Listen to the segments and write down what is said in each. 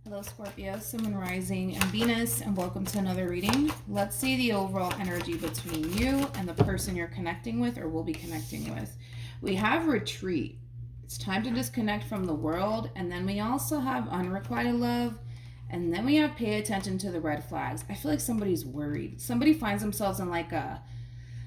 Hello Scorpio, Sun, Moon, Rising, and Venus, and welcome to another reading. Let's see the overall energy between you and the person you're connecting with or will be connecting with. We have retreat. It's time to disconnect from the world. And then we also have unrequited love. And then we have pay attention to the red flags. I feel like somebody's worried. Somebody finds themselves in like a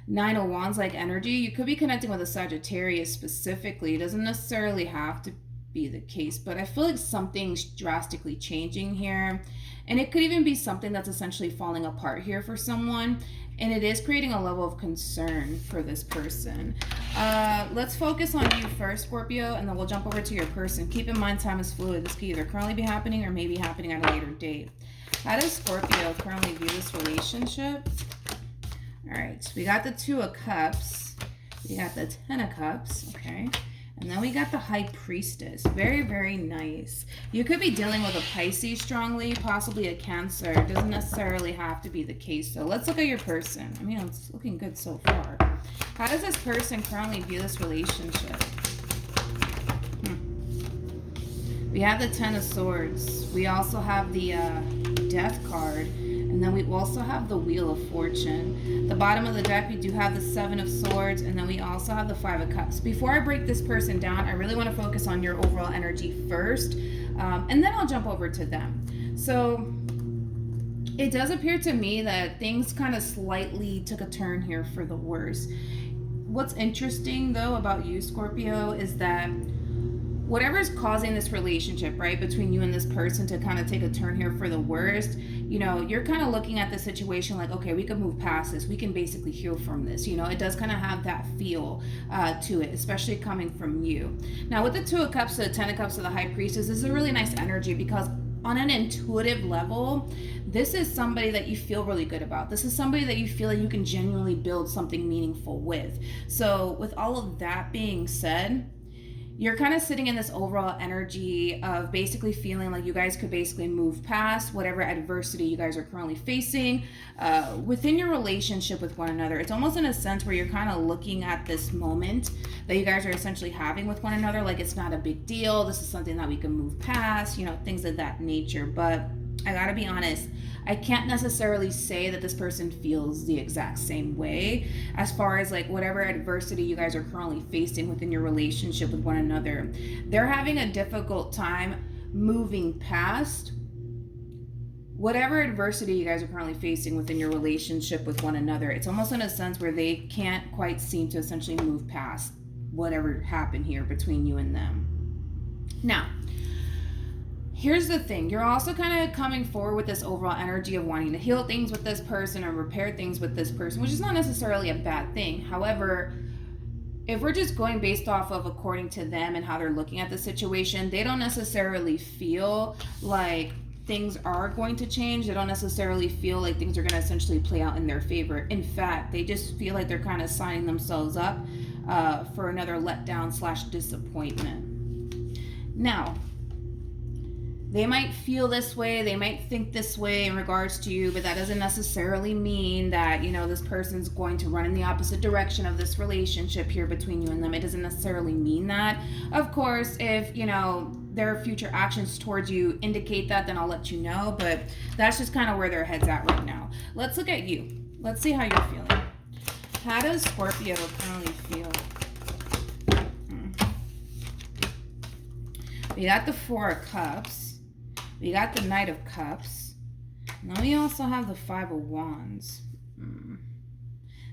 Nine of Wands like energy. You could be connecting with a Sagittarius specifically. It doesn't necessarily have to be the case, but I feel like something's drastically changing here, and it could even be something that's essentially falling apart here for someone, and it is creating a level of concern for this person. Let's focus on you first, Scorpio, and then we'll jump over to your person. Keep in mind, time is fluid. This could either currently be happening or maybe happening at a later date. How does Scorpio currently view this relationship? All right, so we got the Two of Cups, we got the Ten of Cups, okay? And then we got the High Priestess. Very, very nice. You could be dealing with a Pisces strongly, possibly a Cancer. It doesn't necessarily have to be the case. So let's look at your person. I mean, it's looking good so far. How does this person currently view this relationship? We have the Ten of Swords. We also have the Death card. And then we also have the Wheel of Fortune. The bottom of the deck, we do have the Seven of Swords, and then we also have the Five of Cups. Before I break this person down, I really want to focus on your overall energy first, and then I'll jump over to them. So it does appear to me that things kind of slightly took a turn here for the worse. What's interesting, though, about you, Scorpio, is that whatever's causing this relationship, right, between you and this person to kind of take a turn here for the worst, you know, you're kind of looking at the situation like, okay, we can move past this. We can basically heal from this. You know, it does kind of have that feel to it, especially coming from you. Now, with the Two of Cups, the Ten of Cups, to the High Priestess, this is a really nice energy because on an intuitive level, this is somebody that you feel really good about. This is somebody that you feel like you can genuinely build something meaningful with. So with all of that being said, you're kind of sitting in this overall energy of basically feeling like you guys could basically move past whatever adversity you guys are currently facing within your relationship with one another. It's almost in a sense where you're kind of looking at this moment that you guys are essentially having with one another like it's not a big deal. This is something that we can move past, you know, things of that nature. But I gotta be honest, I can't necessarily say that this person feels the exact same way as far as like whatever adversity you guys are currently facing within your relationship with one another. They're having a difficult time moving past whatever adversity you guys are currently facing within your relationship with one another. It's almost in a sense where they can't quite seem to essentially move past whatever happened here between you and them. Now, here's the thing. You're also kind of coming forward with this overall energy of wanting to heal things with this person or repair things with this person, which is not necessarily a bad thing. However, if we're just going based off of according to them and how they're looking at the situation, they don't necessarily feel like things are going to change. They don't necessarily feel like things are going to essentially play out in their favor. In fact, they just feel like they're kind of signing themselves up for another letdown / disappointment. Now, they might feel this way, they might think this way in regards to you, but that doesn't necessarily mean that, you know, this person's going to run in the opposite direction of this relationship here between you and them. It doesn't necessarily mean that. Of course, if, you know, their future actions towards you indicate that, then I'll let you know, but that's just kind of where their head's at right now. Let's look at you. Let's see how you're feeling. How does Scorpio currently feel? We got the Four of Cups. We got the Knight of Cups. And then we also have the Five of Wands.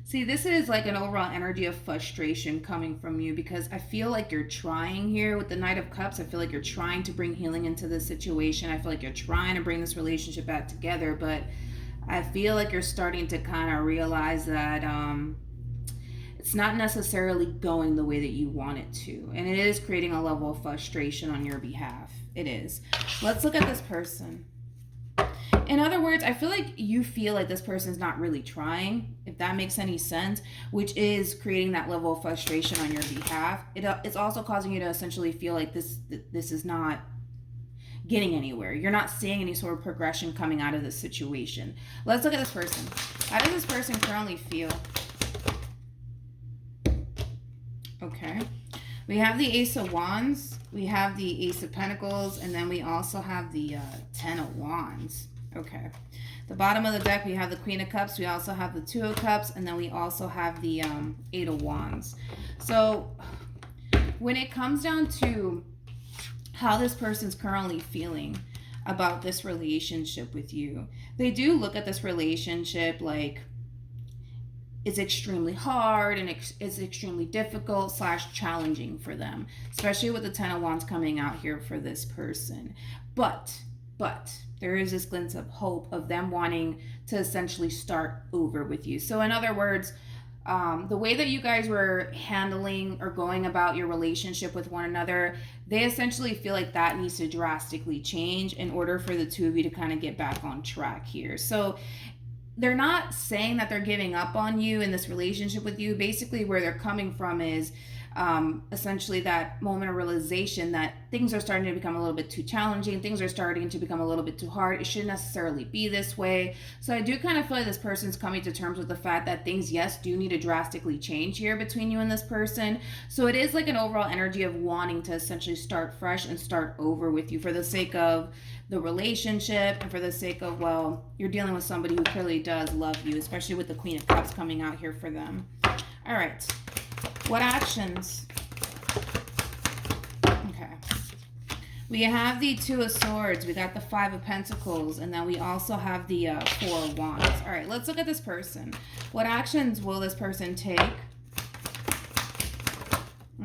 See, this is like an overall energy of frustration coming from you because I feel like you're trying here with the Knight of Cups. I feel like you're trying to bring healing into this situation. I feel like you're trying to bring this relationship back together, but I feel like you're starting to kind of realize that it's not necessarily going the way that you want it to. And it is creating a level of frustration on your behalf. It is. Let's look at this person. In other words, I feel like you feel like this person's not really trying, if that makes any sense, which is creating that level of frustration on your behalf. It's also causing you to essentially feel like this is not getting anywhere. You're not seeing any sort of progression coming out of this situation. Let's look at this person. How does this person currently feel? Okay. We have the Ace of Wands. We have the Ace of Pentacles, and then we also have the Ten of Wands. Okay. The bottom of the deck, we have the Queen of Cups. We also have the Two of Cups, and then we also have the Eight of Wands. So when it comes down to how this person's currently feeling about this relationship with you, they do look at this relationship like it's extremely hard and it's extremely difficult / challenging for them, especially with the Ten of Wands coming out here for this person. But there is this glimpse of hope of them wanting to essentially start over with you. So in other words, the way that you guys were handling or going about your relationship with one another, they essentially feel like that needs to drastically change in order for the two of you to kind of get back on track here. So they're not saying that they're giving up on you in this relationship with you. Basically, where they're coming from is essentially that moment of realization that things are starting to become a little bit too challenging. Things are starting to become a little bit too hard. It shouldn't necessarily be this way. So I do kind of feel like this person's coming to terms with the fact that things, yes, do need to drastically change here between you and this person. So it is like an overall energy of wanting to essentially start fresh and start over with you for the sake of the relationship and for the sake of, well, you're dealing with somebody who clearly does love you, especially with the Queen of Cups coming out here for them. All right. What actions? Okay. We have the Two of Swords. We got the Five of Pentacles. And then we also have the Four of Wands. All right, let's look at this person. What actions will this person take?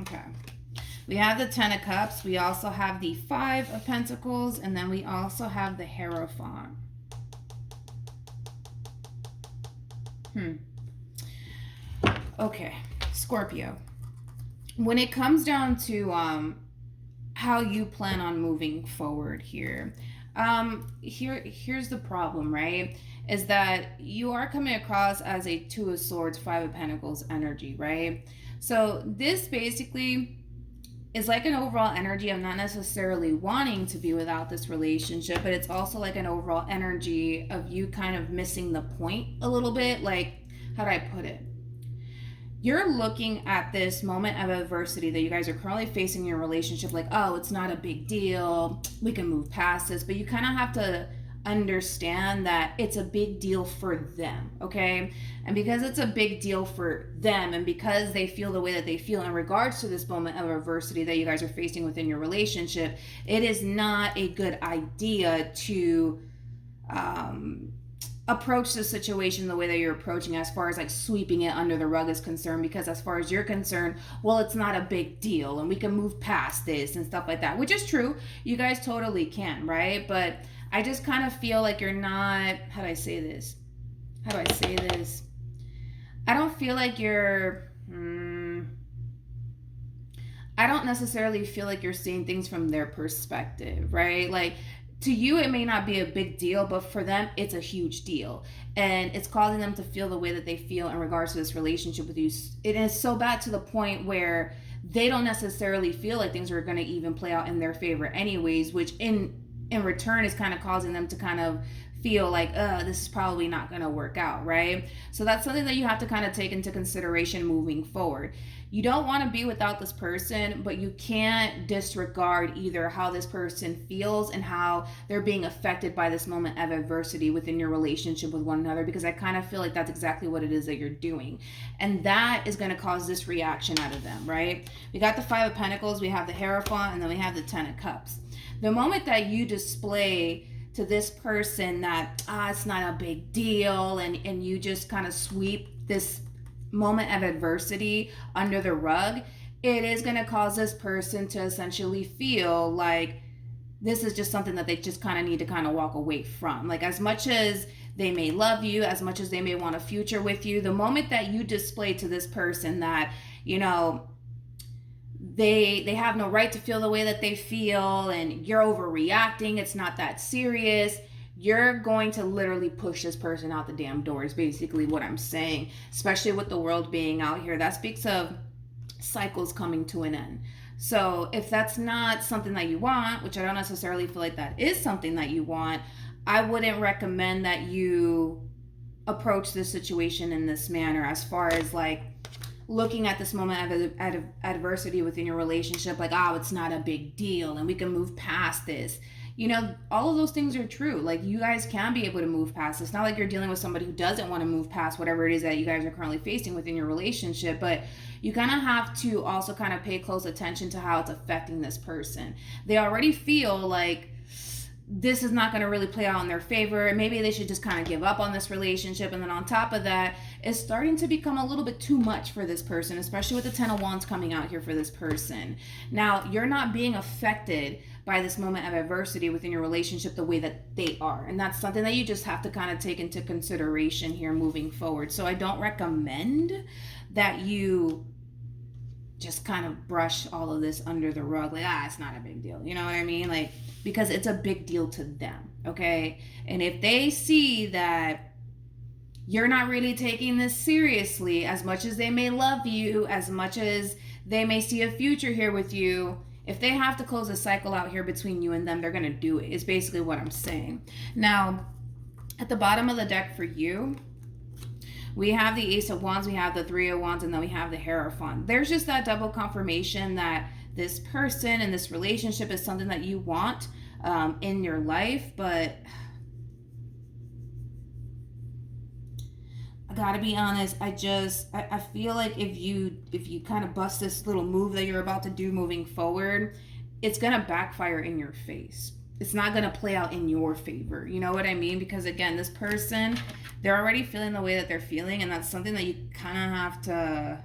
Okay. We have the Ten of Cups. We also have the Five of Pentacles. And then we also have the Hierophant. Okay. Scorpio, when it comes down to how you plan on moving forward here, here's the problem, right? Is that you are coming across as a Two of Swords, Five of Pentacles energy, right? So this basically is like an overall energy of not necessarily wanting to be without this relationship, but it's also like an overall energy of you kind of missing the point a little bit. Like, how do I put it? You're looking at this moment of adversity that you guys are currently facing in your relationship like, oh, it's not a big deal. We can move past this. But you kind of have to understand that it's a big deal for them, okay? And because it's a big deal for them and because they feel the way that they feel in regards to this moment of adversity that you guys are facing within your relationship, it is not a good idea to approach the situation the way that you're approaching as far as like sweeping it under the rug is concerned, because as far as you're concerned, well, it's not a big deal and we can move past this and stuff like that, which is true. You guys totally can, right? But I just kind of feel like you're not, how do I say this? I don't feel like you're, I don't necessarily feel like you're seeing things from their perspective, right? Like, to you, it may not be a big deal, but for them, it's a huge deal. And it's causing them to feel the way that they feel in regards to this relationship with you. It is so bad to the point where they don't necessarily feel like things are going to even play out in their favor anyways, which in return is kind of causing them to kind of feel like, this is probably not going to work out, right? So that's something that you have to kind of take into consideration moving forward. You don't want to be without this person, but you can't disregard either how this person feels and how they're being affected by this moment of adversity within your relationship with one another, because I kind of feel like that's exactly what it is that you're doing. And that is going to cause this reaction out of them, right? We got the Five of Pentacles, we have the Hierophant, and then we have the Ten of Cups. The moment that you display to this person that, it's not a big deal, and you just kind of sweep this moment of adversity under the rug, it is going to cause this person to essentially feel like this is just something that they just kind of need to kind of walk away from. Like, as much as they may love you, as much as they may want a future with you, the moment that you display to this person that, you know, they have no right to feel the way that they feel and you're overreacting, it's not that serious, you're going to literally push this person out the damn door is basically what I'm saying, especially with the world being out here. That speaks of cycles coming to an end. So if that's not something that you want, which I don't necessarily feel like that is something that you want, I wouldn't recommend that you approach this situation in this manner, as far as like looking at this moment of adversity within your relationship like, oh, it's not a big deal and we can move past this. You know, all of those things are true. Like, you guys can be able to move past. It's not like you're dealing with somebody who doesn't want to move past whatever it is that you guys are currently facing within your relationship, but you kind of have to also kind of pay close attention to how it's affecting this person. They already feel like this is not going to really play out in their favor. Maybe they should just kind of give up on this relationship. And then on top of that, it's starting to become a little bit too much for this person, especially with the 10 of Wands coming out here for this person. Now, you're not being affected by this moment of adversity within your relationship the way that they are. And that's something that you just have to kind of take into consideration here moving forward. So I don't recommend that you just kind of brush all of this under the rug, like, it's not a big deal. You know what I mean? Like, because it's a big deal to them, okay? And if they see that you're not really taking this seriously, as much as they may love you, as much as they may see a future here with you, if they have to close a cycle out here between you and them, they're going to do it, is basically what I'm saying. Now, at the bottom of the deck for you, we have the Ace of Wands, we have the Three of Wands, and then we have the Hierophant. There's just that double confirmation that this person and this relationship is something that you want in your life, but I gotta be honest, I feel like if you kind of bust this little move that you're about to do moving forward, it's gonna backfire in your face. It's not going to play out in your favor. You know what I mean? Because again, this person, they're already feeling the way that they're feeling, and that's something that you kind of have to,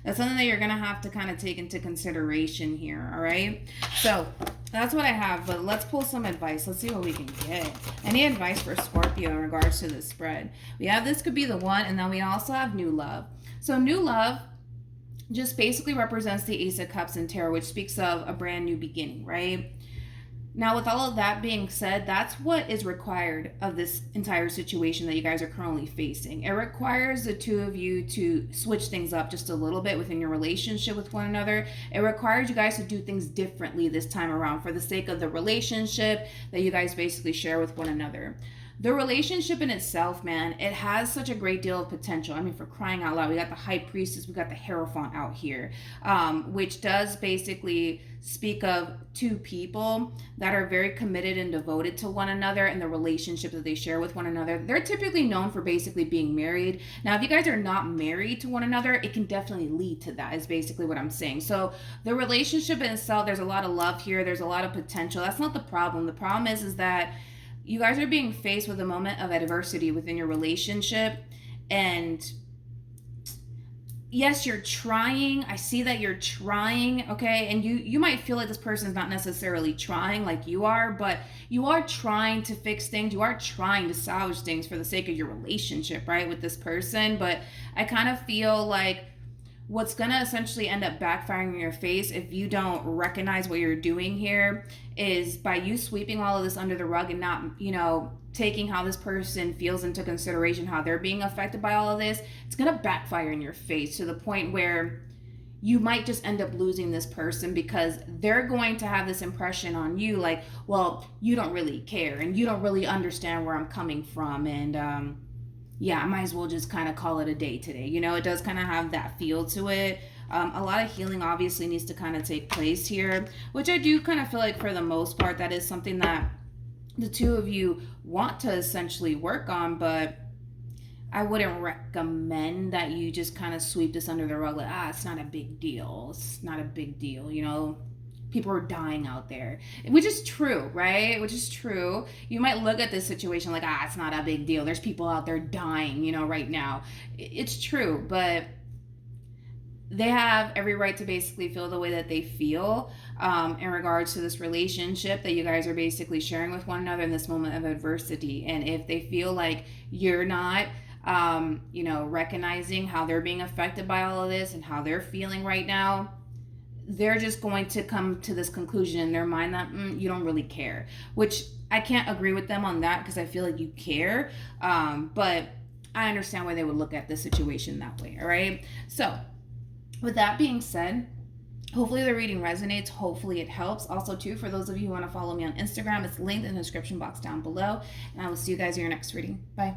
that's something that you're going to have to kind of take into consideration here, all right? So that's what I have, but let's pull some advice. Let's see what we can get. Any advice for Scorpio in regards to this spread? We have this could be the one, and then we also have new love. So new love just basically represents the Ace of Cups in tarot, which speaks of a brand new beginning, right? Now, with all of that being said, that's what is required of this entire situation that you guys are currently facing. It requires the two of you to switch things up just a little bit within your relationship with one another. It requires you guys to do things differently this time around for the sake of the relationship that you guys basically share with one another. The relationship in itself, man, it has such a great deal of potential. I mean, for crying out loud, we got the High Priestess, we got the Hierophant out here, which does basically speak of two people that are very committed and devoted to one another and the relationship that they share with one another. They're typically known for basically being married. Now, if you guys are not married to one another, it can definitely lead to that, is basically what I'm saying. So the relationship in itself, there's a lot of love here. There's a lot of potential. That's not the problem. The problem is that you guys are being faced with a moment of adversity within your relationship, and yes, you're trying. I see that you're trying, okay? And you might feel like this person is not necessarily trying like you are, but you are trying to fix things. You are trying to salvage things for the sake of your relationship, right, with this person. But I kind of feel like what's going to essentially end up backfiring in your face if you don't recognize what you're doing here is by you sweeping all of this under the rug and not, taking how this person feels into consideration, how they're being affected by all of this. It's going to backfire in your face to the point where you might just end up losing this person because they're going to have this impression on you like, well, you don't really care and you don't really understand where I'm coming from, and I might as well just kind of call it a day today. It does kind of have that feel to it. A lot of healing obviously needs to kind of take place here, which I do kind of feel like for the most part, that is something that the two of you want to essentially work on, but I wouldn't recommend that you just kind of sweep this under the rug like, it's not a big deal. It's not a big deal, People are dying out there, which is true, right? Which is true. You might look at this situation like, it's not a big deal. There's people out there dying, right now. It's true, but they have every right to basically feel the way that they feel in regards to this relationship that you guys are basically sharing with one another in this moment of adversity. And if they feel like you're not, recognizing how they're being affected by all of this and how they're feeling right now, they're just going to come to this conclusion in their mind that you don't really care, which I can't agree with them on that because I feel like you care. But I understand why they would look at the situation that way. All right. So with that being said, hopefully the reading resonates. Hopefully it helps. Also, too, for those of you who want to follow me on Instagram, it's linked in the description box down below. And I will see you guys in your next reading. Bye.